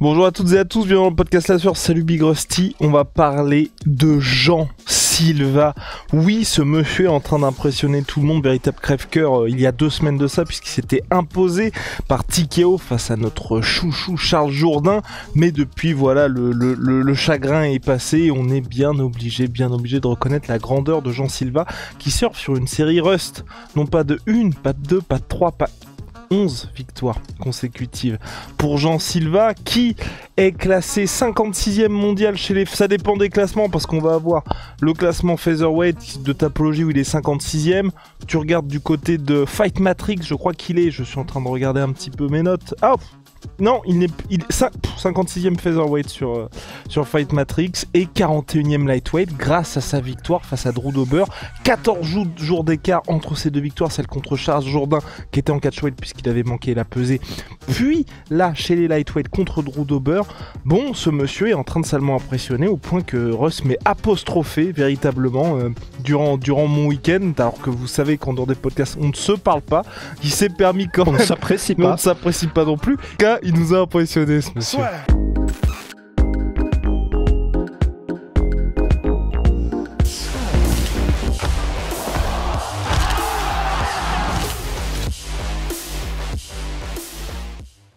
Bonjour à toutes et à tous, bienvenue dans le podcast La Sueur, salut Big Rusty. On va parler de Jean Silva. Oui, ce monsieur est en train d'impressionner tout le monde, véritable crève-cœur il y a 2 semaines de ça, puisqu'il s'était imposé par TKO face à notre chouchou Charles Jourdain. Mais depuis, voilà, le chagrin est passé et on est bien obligé de reconnaître la grandeur de Jean Silva qui surfe sur une série Rust. Non pas de 1, pas de 2, pas de 3, pas 11 victoires consécutives pour Jean Silva qui est classé 56e mondial chez les... Ça dépend des classements parce qu'on va avoir le classement Featherweight de Tapology où il est 56e. Tu regardes du côté de Fight Matrix, je crois qu'il est... Je suis en train de regarder un petit peu mes notes. Ah non, il est 56e Featherweight sur Fight Matrix et 41e Lightweight grâce à sa victoire face à Drew Dober. 14 jours d'écart entre ces deux victoires, celle contre Charles Jourdain qui était en catchweight puisqu'il avait manqué la pesée. Puis là, chez les Lightweight contre Drew Dober, bon, ce monsieur est en train de salement impressionner au point que Russ m'est apostrophé véritablement durant mon week-end, alors que vous savez qu'en dehors des podcasts, on ne se parle pas. Il s'est permis quand même... On ne s'apprécie pas. On ne s'apprécie pas non plus. Car il nous a impressionné, ce monsieur. Ouais.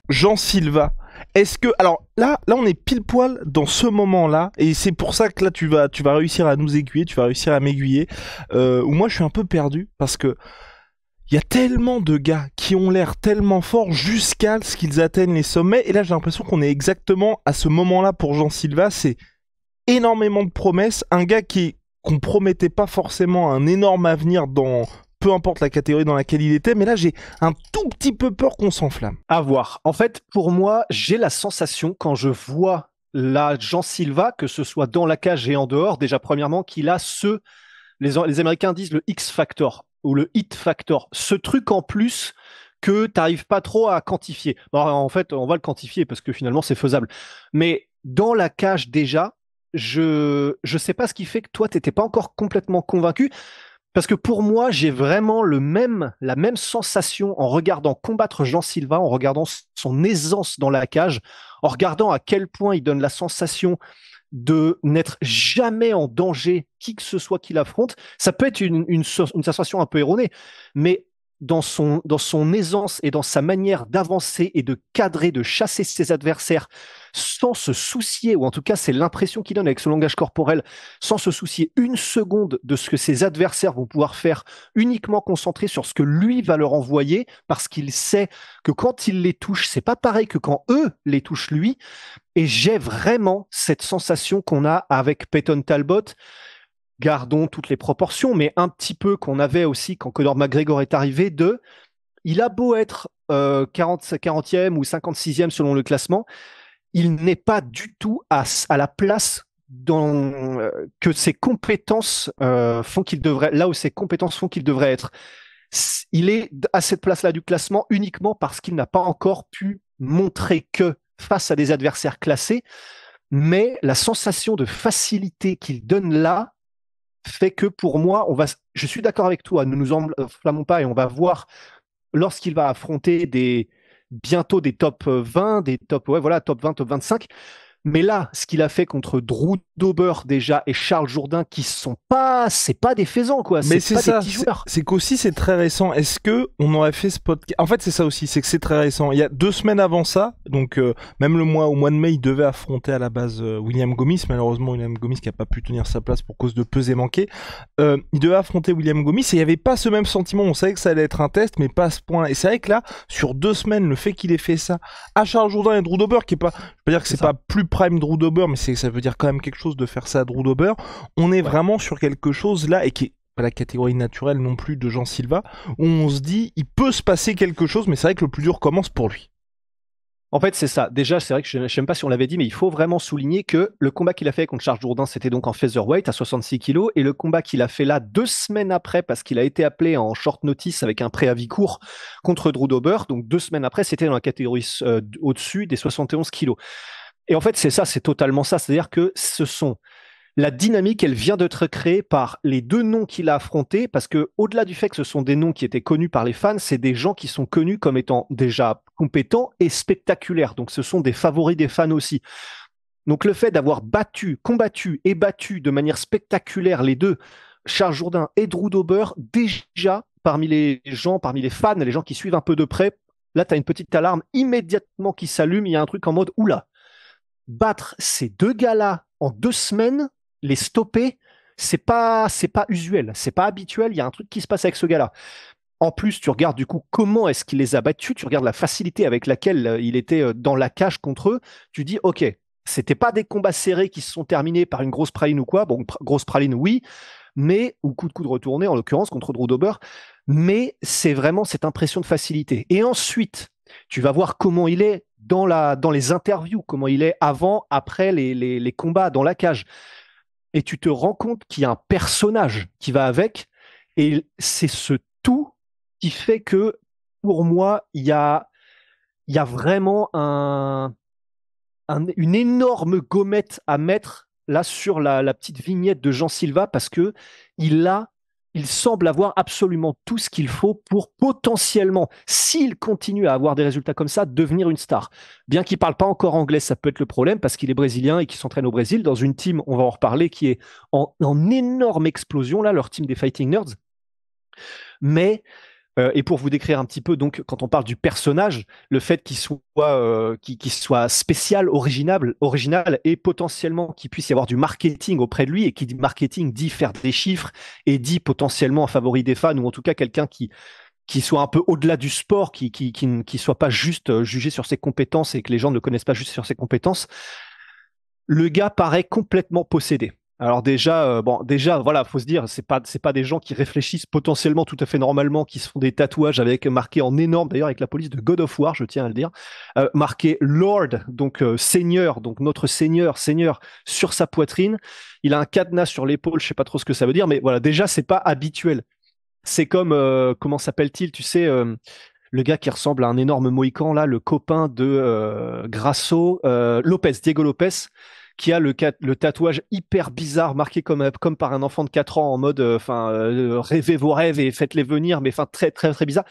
Jean Silva. Est-ce que... Alors là, on est pile poil dans ce moment-là, et c'est pour ça que là, tu vas réussir à nous aiguiller, tu vas réussir à m'aiguiller, où moi, je suis un peu perdu, parce que il y a tellement de gars qui ont l'air tellement forts jusqu'à ce qu'ils atteignent les sommets, et là, j'ai l'impression qu'on est exactement à ce moment-là pour Jean Silva. C'est énormément de promesses, un gars qu'on promettait pas forcément un énorme avenir dans... peu importe la catégorie dans laquelle il était, mais là j'ai un tout petit peu peur qu'on s'enflamme. À voir. En fait, pour moi, j'ai la sensation quand je vois la Jean Silva, que ce soit dans la cage et en dehors, déjà premièrement, qu'il a les Américains disent le X-Factor ou le Hit Factor, ce truc en plus que tu n'arrives pas trop à quantifier. Alors, en fait, on va le quantifier parce que finalement c'est faisable. Mais dans la cage déjà, je sais pas ce qui fait que toi, tu n'étais pas encore complètement convaincu. Parce que pour moi, j'ai vraiment la même sensation en regardant combattre Jean Silva, en regardant son aisance dans la cage, en regardant à quel point il donne la sensation de n'être jamais en danger qui que ce soit qu'il affronte. Ça peut être une sensation un peu erronée, mais dans son aisance et dans sa manière d'avancer et de cadrer, de chasser ses adversaires sans se soucier, ou en tout cas c'est l'impression qu'il donne avec son langage corporel, sans se soucier une seconde de ce que ses adversaires vont pouvoir faire, uniquement concentré sur ce que lui va leur envoyer, parce qu'il sait que quand il les touche, c'est pas pareil que quand eux les touchent lui. Et j'ai vraiment cette sensation qu'on a avec Peyton Talbot. Gardons toutes les proportions, mais un petit peu qu'on avait aussi quand Conor McGregor est arrivé, il a beau être 40e ou 56e selon le classement, il n'est pas du tout à la place que ses compétences font qu'il devrait, là où ses compétences font qu'il devrait être. Il est à cette place-là du classement uniquement parce qu'il n'a pas encore pu montrer que face à des adversaires classés, mais la sensation de facilité qu'il donne là fait que pour moi, je suis d'accord avec toi, ne nous enflammons pas et on va voir lorsqu'il va affronter bientôt des top 20, top 20, top 25. Mais là, ce qu'il a fait contre Drew Dober déjà et Charles Jourdain, c'est pas des faisans, quoi. Mais c'est pas ça, des petits joueurs. C'est qu'aussi c'est très récent. Est-ce que on aurait fait ce podcast? En fait, c'est ça aussi, c'est que c'est très récent. Il y a 2 semaines avant ça, donc même au mois de mai, il devait affronter à la base William Gomis. Malheureusement, William Gomis qui a pas pu tenir sa place pour cause de pesée manquée. Il devait affronter William Gomis et il y avait pas ce même sentiment. On savait que ça allait être un test, mais pas à ce point. Et c'est vrai que là, sur 2 semaines, le fait qu'il ait fait ça à Charles Jourdain et Drew Dober, qui est pas, je veux pas dire que c'est pas plus prime Drew Dober, mais ça veut dire quand même quelque chose de faire ça à Drew Dober. On est vraiment sur quelque chose là et qui est pas la catégorie naturelle non plus de Jean Silva, où on se dit il peut se passer quelque chose, mais c'est vrai que le plus dur commence pour lui. En fait, c'est ça. Déjà, c'est vrai que je ne sais même pas si on l'avait dit, mais il faut vraiment souligner que le combat qu'il a fait contre Charles Jourdain, c'était donc en featherweight à 66 kilos, et le combat qu'il a fait là 2 semaines après, parce qu'il a été appelé en short notice avec un préavis court contre Drew Dober, donc 2 semaines après, c'était dans la catégorie au-dessus des 71 kilos. Et en fait, c'est ça, c'est totalement ça. C'est-à-dire que ce sont la dynamique, elle vient d'être créée par les deux noms qu'il a affrontés, parce que au-delà du fait que ce sont des noms qui étaient connus par les fans, c'est des gens qui sont connus comme étant déjà compétents et spectaculaires. Donc ce sont des favoris des fans aussi. Donc le fait d'avoir combattu et battu de manière spectaculaire les deux, Charles Jourdain et Drew Dober, déjà parmi les gens, parmi les fans, les gens qui suivent un peu de près, là tu as une petite alarme immédiatement qui s'allume, il y a un truc en mode oula, battre ces deux gars-là en 2 semaines, les stopper, c'est pas usuel, c'est pas habituel, il y a un truc qui se passe avec ce gars-là. En plus, tu regardes du coup comment est-ce qu'il les a battus, tu regardes la facilité avec laquelle il était dans la cage contre eux, tu dis ok, c'était pas des combats serrés qui se sont terminés par une grosse praline ou quoi, bon, grosse praline oui, mais, ou coup de coude retourné en l'occurrence contre Drew Dober, mais c'est vraiment cette impression de facilité. Et ensuite, tu vas voir comment il est dans les interviews, comment il est avant, après les combats dans la cage. Et tu te rends compte qu'il y a un personnage qui va avec, et c'est ce tout qui fait que, pour moi, il y a vraiment une énorme gommette à mettre là sur la petite vignette de Jean Silva parce que il a, il semble avoir absolument tout ce qu'il faut pour potentiellement, s'il continue à avoir des résultats comme ça, devenir une star. Bien qu'il parle pas encore anglais, ça peut être le problème parce qu'il est brésilien et qu'il s'entraîne au Brésil dans une team, on va en reparler, qui est en énorme explosion là, leur team des Fighting Nerds. Mais et pour vous décrire un petit peu, donc, quand on parle du personnage, le fait qu'il soit spécial, original et potentiellement qu'il puisse y avoir du marketing auprès de lui, et qui dit marketing dit faire des chiffres et dit potentiellement un favori des fans, ou en tout cas quelqu'un qui soit un peu au-delà du sport, qui soit pas juste jugé sur ses compétences et que les gens ne le connaissent pas juste sur ses compétences. Le gars paraît complètement possédé. Alors déjà, voilà, faut se dire, c'est pas des gens qui réfléchissent potentiellement tout à fait normalement, qui se font des tatouages avec marqué en énorme, d'ailleurs avec la police de God of War, je tiens à le dire, marqué Lord, donc Seigneur, donc notre Seigneur sur sa poitrine. Il a un cadenas sur l'épaule, je sais pas trop ce que ça veut dire, mais voilà, déjà c'est pas habituel. C'est comme comment s'appelle-t-il, tu sais. Le gars qui ressemble à un énorme mohican, là, le copain de Grasso, Diego Lopez, qui a le tatouage hyper bizarre, marqué comme par un enfant de 4 ans, en mode, rêvez vos rêves et faites-les venir, mais enfin, très, très, très bizarre.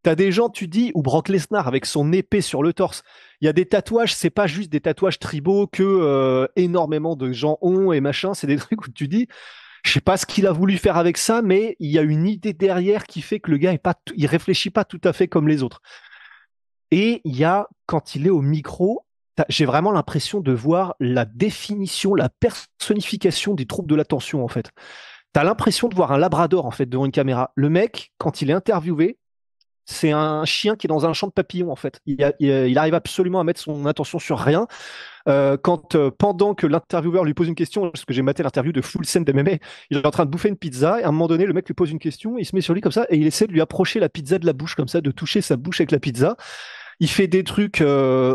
T'as des gens, tu dis, ou Brock Lesnar avec son épée sur le torse. Il y a des tatouages, c'est pas juste des tatouages tribaux que énormément de gens ont et machin, c'est des trucs où tu dis, je sais pas ce qu'il a voulu faire avec ça, mais il y a une idée derrière qui fait que le gars il réfléchit pas tout à fait comme les autres. Et il y a, quand il est au micro, j'ai vraiment l'impression de voir la définition, la personnification des troubles de l'attention, en fait. T'as l'impression de voir un labrador, en fait, devant une caméra. Le mec, quand il est interviewé, c'est un chien qui est dans un champ de papillons, en fait. Il arrive absolument à mettre son attention sur rien. Pendant que l'intervieweur lui pose une question, parce que j'ai maté l'interview de Full Send MMA, il est en train de bouffer une pizza, et à un moment donné, le mec lui pose une question, il se met sur lui comme ça, et il essaie de lui approcher la pizza de la bouche, comme ça, de toucher sa bouche avec la pizza. Il fait des trucs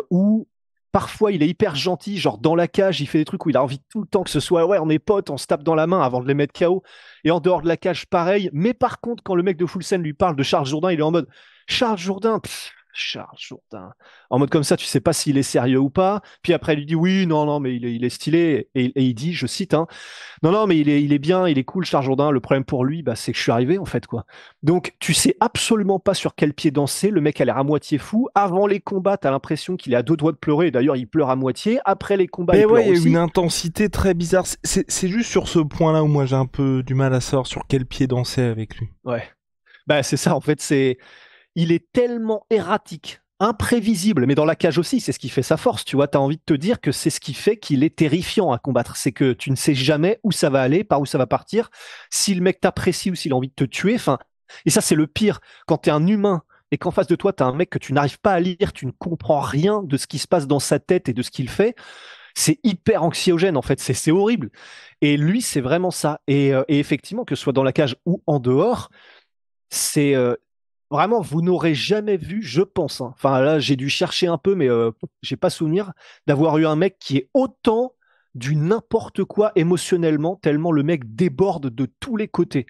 où parfois il est hyper gentil, genre dans la cage, il fait des trucs où il a envie tout le temps que ce soit ouais, on est potes, on se tape dans la main avant de les mettre KO. Et en dehors de la cage, pareil. Mais par contre, quand le mec de Full Send lui parle de Charles Jourdain, il est en mode Charles Jourdain, Charles Jourdain. En mode comme ça, tu sais pas s'il est sérieux ou pas. Puis après, il lui dit oui, non, non, mais il est stylé. Et il dit, je cite, hein, non, non, mais il est bien, il est cool, Charles Jourdain. Le problème pour lui, bah, c'est que je suis arrivé, en fait, quoi. Donc, tu sais absolument pas sur quel pied danser. Le mec a l'air à moitié fou. Avant les combats, t'as l'impression qu'il est à deux doigts de pleurer. D'ailleurs, il pleure à moitié. Après les combats, Mais il ouais, pleure il y a aussi. une intensité très bizarre. C'est juste sur ce point-là où moi j'ai un peu du mal à savoir sur quel pied danser avec lui. Ouais. Bah, c'est ça, en fait, il est tellement erratique, imprévisible, mais dans la cage aussi, c'est ce qui fait sa force, tu vois, tu as envie de te dire que c'est ce qui fait qu'il est terrifiant à combattre, c'est que tu ne sais jamais où ça va aller, par où ça va partir, si le mec t'apprécie ou s'il a envie de te tuer, enfin, et ça c'est le pire, quand tu es un humain et qu'en face de toi, tu as un mec que tu n'arrives pas à lire, tu ne comprends rien de ce qui se passe dans sa tête et de ce qu'il fait, c'est hyper anxiogène en fait, c'est horrible. Et lui, c'est vraiment ça. Et effectivement, que ce soit dans la cage ou en dehors, c'est vraiment, vous n'aurez jamais vu, je pense, hein. Enfin là, j'ai dû chercher un peu, mais j'ai pas souvenir d'avoir eu un mec qui est autant du n'importe quoi émotionnellement, tellement le mec déborde de tous les côtés.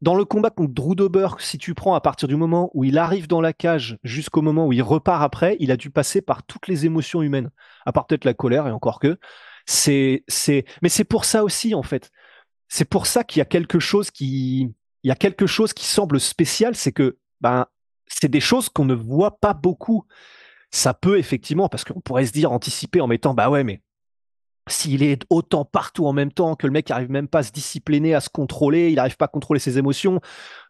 Dans le combat contre Drew Dober, si tu prends à partir du moment où il arrive dans la cage jusqu'au moment où il repart après, il a dû passer par toutes les émotions humaines, à part peut-être la colère et encore que. Mais c'est pour ça aussi, en fait. C'est pour ça qu'il y a il y a quelque chose qui semble spécial, c'est que, ben, c'est des choses qu'on ne voit pas beaucoup. Ça peut effectivement, parce qu'on pourrait se dire, anticiper en mettant, bah ouais, mais s'il est autant partout en même temps, que le mec arrive même pas à se discipliner, à se contrôler, il n'arrive pas à contrôler ses émotions,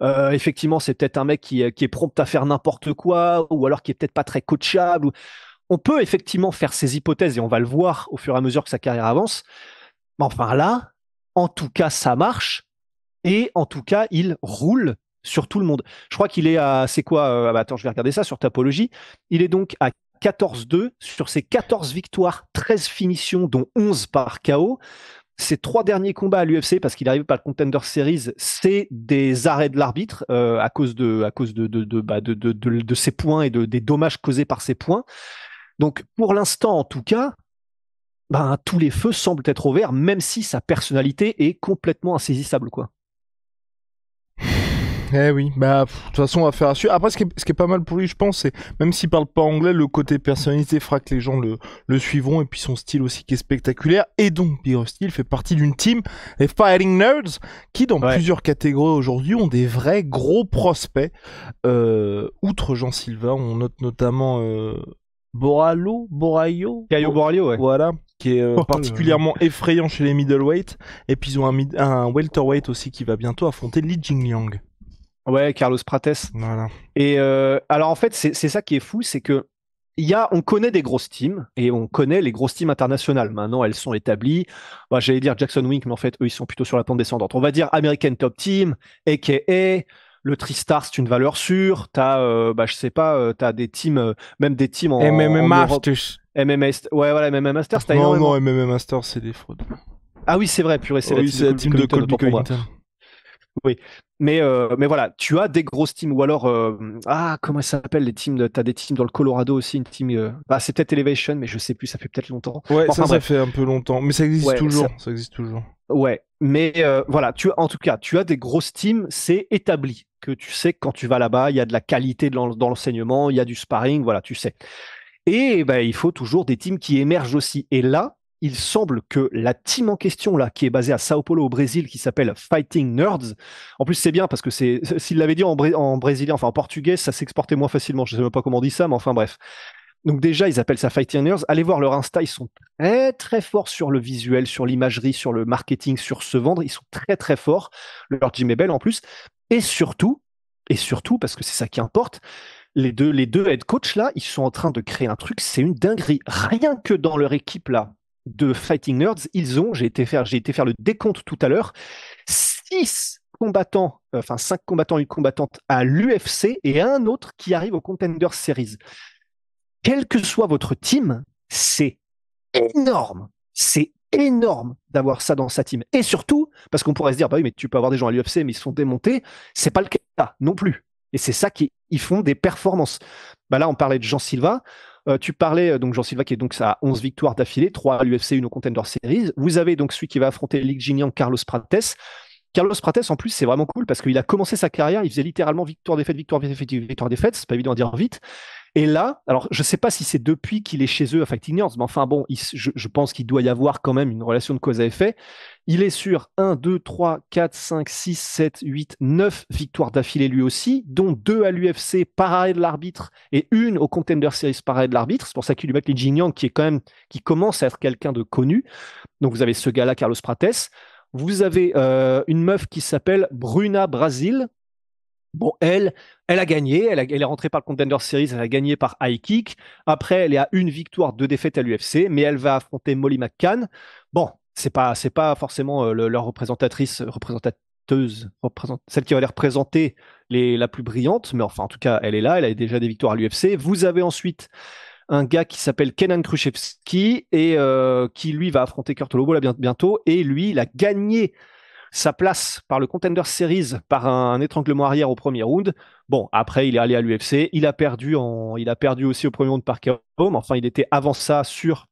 effectivement, c'est peut-être un mec qui est prompt à faire n'importe quoi, ou alors qui est peut-être pas très coachable. On peut effectivement faire ces hypothèses, et on va le voir au fur et à mesure que sa carrière avance. Mais enfin là, en tout cas, ça marche, et en tout cas, il roule sur tout le monde. Je crois qu'il est à, c'est quoi, bah attends, je vais regarder ça sur Tapology. Il est donc à 14-2 sur ses 14 victoires, 13 finitions, dont 11 par KO. Ses 3 derniers combats à l'UFC, parce qu'il arrive par le Contender Series, c'est des arrêts de l'arbitre à cause de ses points et des dommages causés par ses points. Donc pour l'instant, en tout cas, ben, tous les feux semblent être au vert, même si sa personnalité est complètement insaisissable, quoi. Eh oui, bah de toute façon on va faire à suivre. Après ce qui est pas mal pour lui je pense, c'est même s'il parle pas anglais, le côté personnalité fera que les gens le suivront et puis son style aussi qui est spectaculaire. Et donc Big Rusty fait partie d'une team, les Fighting Nerds, qui dans plusieurs catégories aujourd'hui ont des vrais gros prospects. Outre Jean Silva, on note notamment Borayo, Caio Borralho, ouais. voilà, qui est particulièrement effrayant chez les middleweight. Et puis ils ont un welterweight aussi qui va bientôt affronter Li Jingliang. Ouais, Carlos Prates. Voilà. Et alors en fait, c'est ça qui est fou, c'est que on connaît des grosses teams et on connaît les grosses teams internationales. Maintenant, elles sont établies. Bah, j'allais dire Jackson Wink, mais en fait, eux, ils sont plutôt sur la pente descendante. On va dire American Top Team, aka le Tristar, c'est une valeur sûre. T'as, bah, je sais pas, t'as des teams, même des teams en Europe. Masters. MMA, ouais, voilà, MMA Masters. Non, MMA Masters, c'est des fraudes. Ah oui, c'est vrai, purée, c'est oui, la team de Colby Covington. Oui, mais voilà, tu as des grosses teams ou alors comment ça s'appelle les teams t'as des teams dans le Colorado aussi, une team c'est peut-être Elevation, mais je sais plus, ça fait peut-être longtemps. Ouais, enfin, ça fait un peu longtemps, mais ça existe ouais, toujours, ça existe toujours. Ouais, mais voilà, en tout cas, tu as des grosses teams, c'est établi que tu sais que quand tu vas là-bas, il y a de la qualité dans l'enseignement, il y a du sparring, voilà, tu sais. Et ben, il faut toujours des teams qui émergent aussi. Et là, il semble que la team en question, là, qui est basée à Sao Paulo au Brésil, qui s'appelle Fighting Nerds, en plus c'est bien parce que s'il l'avait dit en brésilien, enfin en portugais, ça s'exportait moins facilement. Je ne sais même pas comment on dit ça, mais enfin bref. Donc déjà, ils appellent ça Fighting Nerds. Allez voir leur Insta, ils sont très très forts sur le visuel, sur l'imagerie, sur le marketing, sur se vendre. Ils sont très très forts. Leur gym est belle en plus. Et surtout, parce que c'est ça qui importe, les deux head coach là, ils sont en train de créer un truc, c'est une dinguerie. Rien que dans leur équipe là de Fighting Nerds, j'ai été faire le décompte tout à l'heure, 6 combattants, enfin 5 combattants et une combattante à l'UFC et un autre qui arrive au Contender Series. Quel que soit votre team, c'est énorme. C'est énorme d'avoir ça dans sa team. Et surtout, parce qu'on pourrait se dire, bah oui, mais tu peux avoir des gens à l'UFC, mais ils sont démontés. C'est pas le cas non plus. Et c'est ça ils font des performances. Bah là, on parlait de Jean Silva. Tu parlais donc Jean Silva qui est donc à 11 victoires d'affilée, 3 à l'UFC, 1 au Contender Series. Vous avez donc celui qui va affronter Li Jingliang, Carlos Prates. Carlos Prates, en plus, c'est vraiment cool parce qu'il a commencé sa carrière, il faisait littéralement victoire-défaite, victoire-défaite, victoire-défaite. C'est pas évident à dire vite. Et là, alors je ne sais pas si c'est depuis qu'il est chez eux à Fighting Nerds, mais enfin bon, je pense qu'il doit y avoir quand même une relation de cause à effet. Il est sur 1, 2, 3, 4, 5, 6, 7, 8, 9 victoires d'affilée lui aussi, dont 2 à l'UFC par arrêt de l'arbitre et 1 au Contender Series par arrêt de l'arbitre. C'est pour ça qu'il lui met Li Jingliang qui commence à être quelqu'un de connu. Donc vous avez ce gars-là, Carlos Prates. Vous avez une meuf qui s'appelle Bruna Brasil. Bon, elle a gagné, elle est rentrée par le Contender Series, elle a gagné par high kick. Après, elle est à 1 victoire, 2 défaites à l'UFC, mais elle va affronter Molly McCann. Bon, c'est pas forcément leur représentateuse, celle qui va les représenter la plus brillante, mais enfin, en tout cas, elle est là, elle a déjà des victoires à l'UFC. Vous avez ensuite un gars qui s'appelle Kenan Khrushchevsky et qui, lui, va affronter Kurt Lobo là, bientôt, et lui, il a gagné sa place par le Contender Series par un étranglement arrière au premier round. Bon, après, il est allé à l'UFC. Il a perdu aussi au premier round par KO. Mais enfin, il était avant ça sur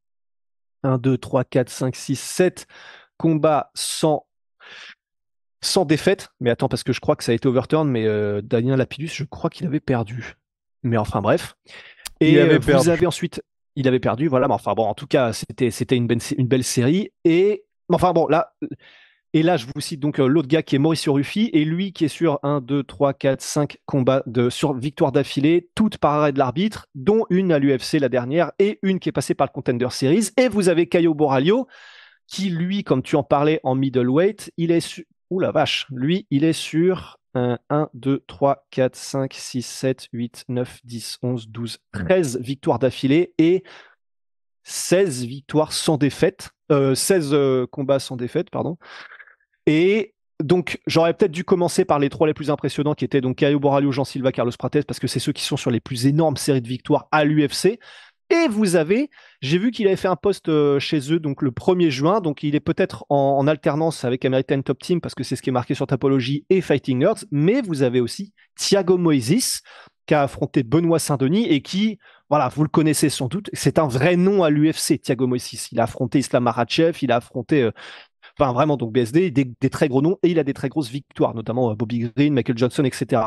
1, 2, 3, 4, 5, 6, 7 combats sans défaite. Mais attends, parce que je crois que ça a été overturn, mais Daniel Lapidus, je crois qu'il avait perdu. Mais enfin, bref. Et vous avez ensuite Il avait perdu, voilà. Mais enfin bon, en tout cas, c'était une belle série. Et enfin bon, là, et là, je vous cite donc l'autre gars qui est Mauricio Ruffi, et lui qui est sur 1, 2, 3, 4, 5 combats sur victoire d'affilée, toutes par arrêt de l'arbitre, dont une à l'UFC la dernière, et une qui est passée par le Contender Series. Et vous avez Caio Borralho, qui lui, comme tu en parlais en middleweight, il est sur... Ouh la vache, lui, il est sur 1, 2, 3, 4, 5, 6, 7, 8, 9, 10, 11, 12, 13 victoires d'affilée et 16 victoires sans défaite, 16 combats sans défaite, pardon. Et donc, j'aurais peut-être dû commencer par les trois les plus impressionnants qui étaient donc Caio Borralho, Jean Silva, Carlos Prates, parce que c'est ceux qui sont sur les plus énormes séries de victoires à l'UFC. Et vous avez, j'ai vu qu'il avait fait un post chez eux donc le 1er juin, donc il est peut-être en alternance avec American Top Team parce que c'est ce qui est marqué sur Tapology et Fighting Nerds, mais vous avez aussi Thiago Moises qui a affronté Benoît Saint-Denis et qui, voilà, vous le connaissez sans doute, c'est un vrai nom à l'UFC, Thiago Moises. Il a affronté Islam Makhachev, il a affronté enfin, vraiment, donc BSD, des très gros noms, et il a des très grosses victoires, notamment Bobby Green, Michael Johnson, etc.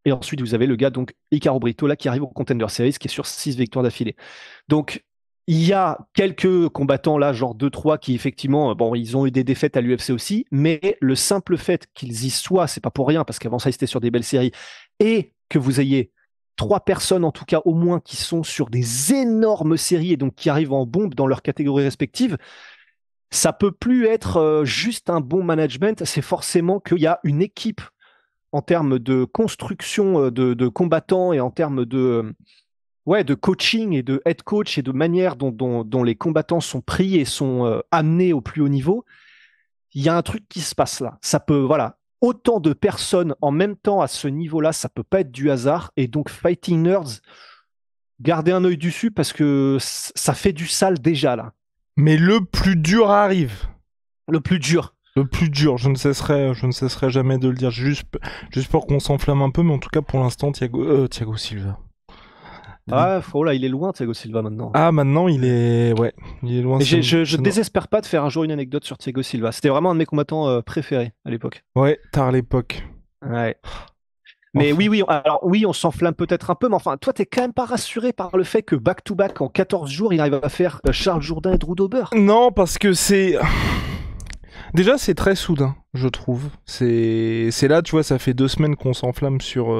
Et ensuite, vous avez le gars, donc, Icaro Brito, là, qui arrive au Contender Series, qui est sur 6 victoires d'affilée. Donc, il y a quelques combattants, là, genre 2-3, qui, effectivement, bon, ils ont eu des défaites à l'UFC aussi, mais le simple fait qu'ils y soient, c'est pas pour rien, parce qu'avant ça, ils étaient sur des belles séries, et que vous ayez 3 personnes, en tout cas, au moins, qui sont sur des énormes séries, et donc qui arrivent en bombe dans leurs catégories respectives, ça peut plus être juste un bon management, c'est forcément qu'il y a une équipe en termes de construction de combattants et en termes de coaching et de head coach et de manière dont les combattants sont pris et sont amenés au plus haut niveau. Il y a un truc qui se passe là. Ça peut, voilà, autant de personnes en même temps à ce niveau-là, ça peut pas être du hasard. Et donc, Fighting Nerds, gardez un œil dessus parce que ça fait du sale déjà là. Mais le plus dur arrive. Le plus dur. Le plus dur, je ne cesserai jamais de le dire, juste pour qu'on s'enflamme un peu, mais en tout cas pour l'instant, Thiago Silva. Ah, oh là, il est loin, Thiago Silva maintenant. Ah, maintenant il est loin. Et je désespère pas de faire un jour une anecdote sur Thiago Silva. C'était vraiment un de mes combattants préférés à l'époque. Ouais, tard à l'époque. Ouais. Mais enfin. oui, on s'enflamme peut-être un peu, mais enfin, toi, t'es quand même pas rassuré par le fait que back-to-back, en 14 jours, il arrive à faire Charles Jourdain et Drew Dober. Non, parce que c'est... Déjà, c'est très soudain, je trouve. C'est là, tu vois, ça fait 2 semaines qu'on s'enflamme sur...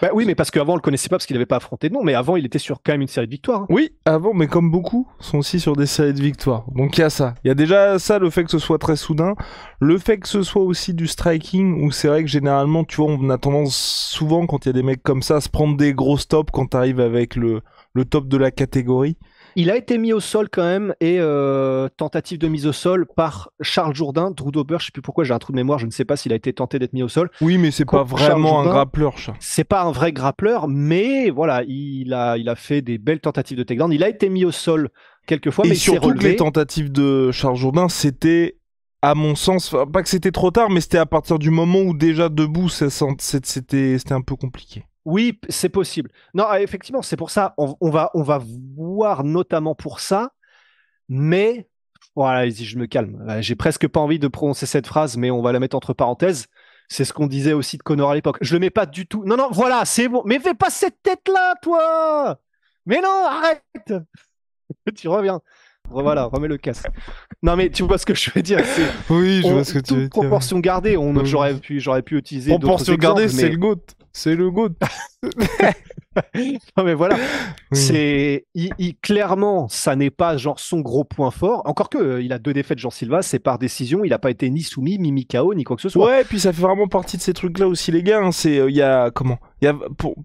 Bah oui, mais parce qu'avant, on le connaissait pas parce qu'il n'avait pas affronté de nom, mais avant, il était sur quand même une série de victoires. Hein. Oui, avant, mais comme beaucoup, sont aussi sur des séries de victoires. Donc il y a ça. Il y a déjà ça, le fait que ce soit très soudain. Le fait que ce soit aussi du striking, où c'est vrai que généralement, tu vois, on a tendance souvent, quand il y a des mecs comme ça, à se prendre des gros stops quand t'arrives avec le top de la catégorie. Il a été mis au sol quand même et tentative de mise au sol par Charles Jourdain, Drew Dober, je sais plus pourquoi, j'ai un trou de mémoire, je ne sais pas s'il a été tenté d'être mis au sol. Oui, mais c'est pas vraiment un grappleur, ça. C'est pas un vrai grappleur, mais voilà, il a fait des belles tentatives de takedown. Il a été mis au sol quelques fois, mais il s'est relevé. Et surtout que les tentatives de Charles Jourdain, c'était, à mon sens, pas que c'était trop tard, mais c'était à partir du moment où déjà debout, c'était un peu compliqué. Oui, c'est possible. Non, effectivement, c'est pour ça. On va voir notamment pour ça. Mais, voilà, allez-y, je me calme. J'ai presque pas envie de prononcer cette phrase, mais on va la mettre entre parenthèses. C'est ce qu'on disait aussi de Conor à l'époque. Je le mets pas du tout. Non, voilà, c'est bon. Mais fais pas cette tête-là, toi! Mais non, arrête! Tu reviens. Voilà, remets le casque. Non, mais tu vois ce que je veux dire. Oui, je vois ce que tu veux dire. Proportion gardée, j'aurais pu utiliser d'autres exemples. Proportion gardée, c'est le GOAT. C'est le GOAT. Non mais voilà, oui. Clairement, ça n'est pas genre son gros point fort. Encore que il a 2 défaites, Jean Silva, c'est par décision. Il n'a pas été ni soumis, ni KO, ni quoi que ce soit. Ouais, puis ça fait vraiment partie de ces trucs-là aussi, les gars. Hein. C'est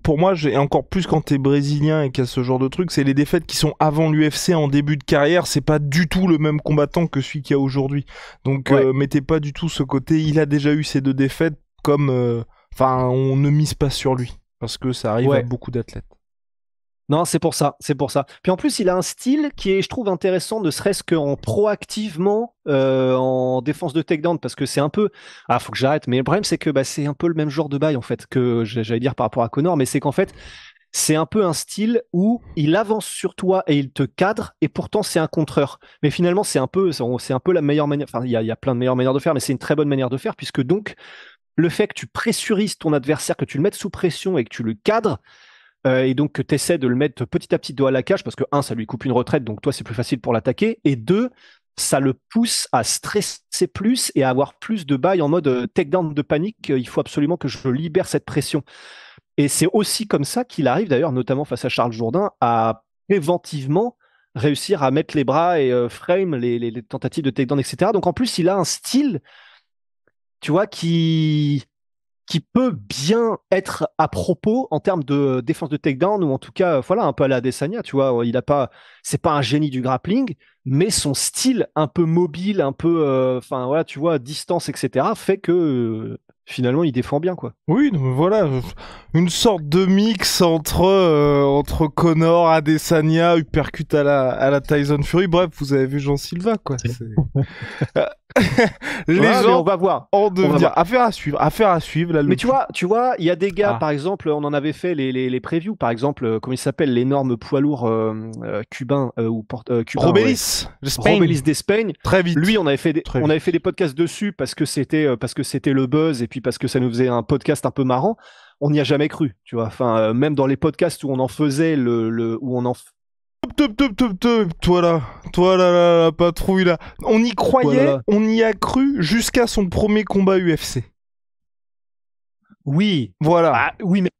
pour moi, et encore plus quand t'es brésilien et qu'il y a ce genre de trucs, c'est les défaites qui sont avant l'UFC en début de carrière. C'est pas du tout le même combattant que celui qu'il y a aujourd'hui. Donc mettez pas du tout ce côté. Il a déjà eu ces 2 défaites comme, on ne mise pas sur lui. Parce que ça arrive à beaucoup d'athlètes. Non, c'est pour ça. Puis en plus, il a un style qui est, je trouve, intéressant, ne serait-ce qu'en proactivement en défense de takedown, parce que c'est un peu... Ah, faut que j'arrête, mais le problème, c'est que c'est un peu le même genre de bail, en fait, que j'allais dire par rapport à Conor, mais c'est qu'en fait, c'est un peu un style où il avance sur toi et il te cadre, et pourtant, c'est un contreur. Mais finalement, c'est un peu la meilleure manière... Enfin, il y a plein de meilleures manières de faire, mais c'est une très bonne manière de faire, puisque donc, le fait que tu pressurises ton adversaire, que tu le mettes sous pression et que tu le cadres, et donc que tu essaies de le mettre petit à petit dos à la cage parce que, un, ça lui coupe une retraite, donc toi, c'est plus facile pour l'attaquer, et deux, ça le pousse à stresser plus et à avoir plus de bails en mode takedown de panique. Il faut absolument que je libère cette pression. Et c'est aussi comme ça qu'il arrive, d'ailleurs, notamment face à Charles Jourdain, à préventivement réussir à mettre les bras et frame les tentatives de takedown, etc. Donc en plus, il a un style, tu vois, qui peut bien être à propos en termes de défense de takedown, ou en tout cas, voilà, un peu à la Adesanya, tu vois. C'est pas un génie du grappling, mais son style un peu mobile, un peu, enfin voilà, tu vois, distance, etc., fait que finalement, il défend bien, quoi. Oui, donc voilà, une sorte de mix entre Conor, Adesanya, uppercut à la Tyson Fury. Bref, vous avez vu Jean Silva, quoi. Les Ouais, mais gens on va voir. en On va devenir. voir. Affaire à suivre. Là, Mais tu vois, il y a des gars, Ah. par exemple, on en avait fait les previews, par exemple, comment il s'appelle, l'énorme poids lourd cubain cubain, ouais. Robelis, l'Espagne. Robelis d'Espagne. Très vite. Lui, on avait fait Très on avait fait des podcasts dessus parce que c'était le buzz et puis parce que ça nous faisait un podcast un peu marrant. On n'y a jamais cru, tu vois. Enfin, même dans les podcasts où on en faisait où on en Toi là, la patrouille là. On y croyait, Voilà. on y a cru jusqu'à son premier combat UFC. Oui, Voilà. ah, oui, mais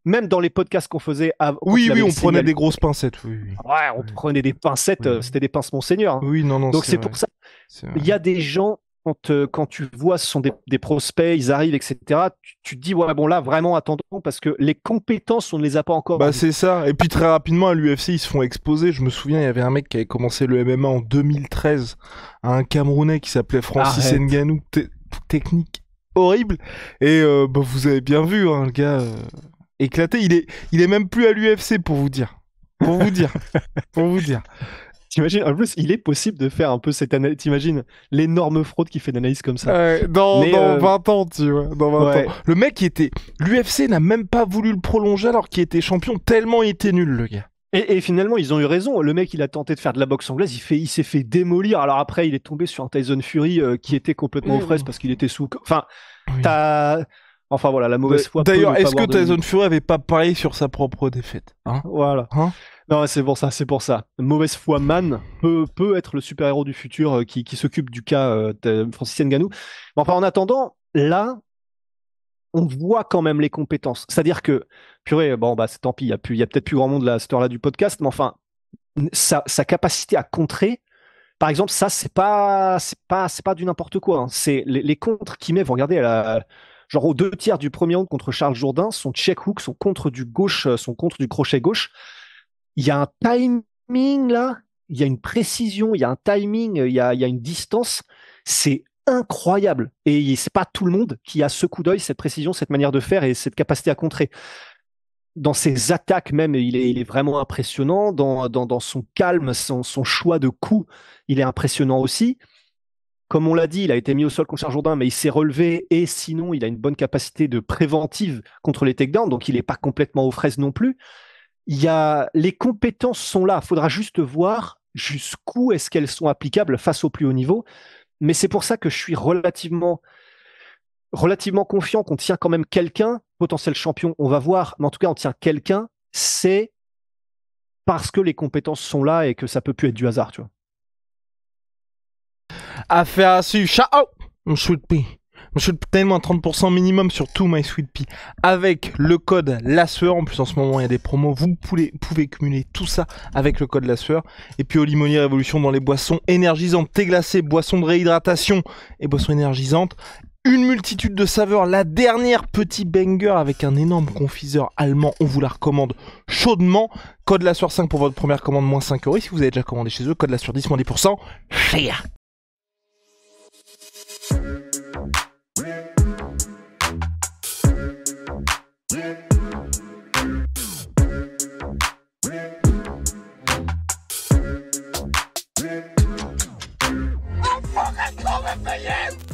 même dans les podcasts qu'on faisait avant, quand Oui, il avait on laissé prenait Yann- des grosses pincettes. Oui, oui. Ouais, on prenait des pincettes, Oui. c'était des pinces Monseigneur, hein. Oui, non, Donc c'est vrai. pour ça. C'est vrai. Il y a des gens, quand tu vois, ce sont des prospects, ils arrivent, etc., tu te dis, ouais, bon, là, vraiment, attendons, parce que les compétences, on ne les a pas encore. Bah c'est ça. Et puis très rapidement à l'UFC ils se font exposer. Je me souviens il y avait un mec qui avait commencé le MMA en 2013, un Camerounais qui s'appelait Francis Arrête. Ngannou, technique horrible. Et bah, vous avez bien vu hein, le gars éclaté. Il est même plus à l'UFC pour vous dire. Pour vous dire. Pour vous dire. T'imagines, en plus, il est possible de faire un peu cette analyse. T'imagines l'énorme fraude qui fait d'analyse comme ça. Dans Mais, 20 ans, tu vois. Dans 20 ouais. ans. Le mec qui était. L'UFC n'a même pas voulu le prolonger alors qu'il était champion, tellement il était nul, le gars. Et finalement, ils ont eu raison. Le mec, il a tenté de faire de la boxe anglaise, il s'est fait démolir. Alors après, il est tombé sur un Tyson Fury qui était complètement aux fraises parce qu'il était sous. Enfin, Oui. Enfin voilà, la mauvaise foi. D'ailleurs, peut ne pas est-ce que avoir de Tyson limite. Fury avait pas parié sur sa propre défaite hein Voilà. Hein Non, c'est pour ça, c'est pour ça. Mauvaise foi man peut être le super-héros du futur qui s'occupe du cas de Francis Ngannou. Mais enfin, en attendant, là, on voit quand même les compétences. C'est-à-dire que, purée, bon, bah, tant pis, il y a peut-être plus grand monde là, à cette heure-là du podcast, mais enfin, sa capacité à contrer, par exemple, ça, c'est pas du n'importe quoi, hein. C'est les contres qu'il met, vous regardez, genre aux 2 tiers du premier round contre Charles Jourdain, son check hook, son contre du gauche, son contre du crochet gauche, il y a un timing là, il y a une précision, il y a un timing, il y a une distance. C'est incroyable. Et c'est pas tout le monde qui a ce coup d'œil, cette précision, cette manière de faire et cette capacité à contrer. Dans ses attaques même, il est vraiment impressionnant. Dans son calme, son choix de coups, il est impressionnant aussi. Comme on l'a dit, il a été mis au sol contre Charles Jourdain, mais il s'est relevé et sinon, il a une bonne capacité de préventive contre les takedowns, donc il n'est pas complètement aux fraises non plus. Les compétences sont là. Il faudra juste voir jusqu'où est-ce qu'elles sont applicables face au plus haut niveau. Mais c'est pour ça que je suis relativement confiant qu'on tient quand même quelqu'un, potentiel champion, on va voir, mais en tout cas, on tient quelqu'un, c'est parce que les compétences sont là et que ça peut plus être du hasard, tu vois. Affaire à suivre. Ciao, mon sweet pea. Je suis tellement 30% minimum sur tout My Sweet Pea avec le code La Sueur. En plus en ce moment il y a des promos, vous pouvez cumuler tout ça avec le code La Sueur. Et puis au Limonier Révolution dans les boissons énergisantes, thé glacé, boissons de réhydratation et boissons énergisantes. Une multitude de saveurs, la dernière petit banger avec un énorme confiseur allemand, on vous la recommande chaudement. Code La Sueur 5 pour votre première commande, moins 5€. Si vous avez déjà commandé chez eux, code La Sueur 10, moins 10%. Cher. I'm fucking coming for you!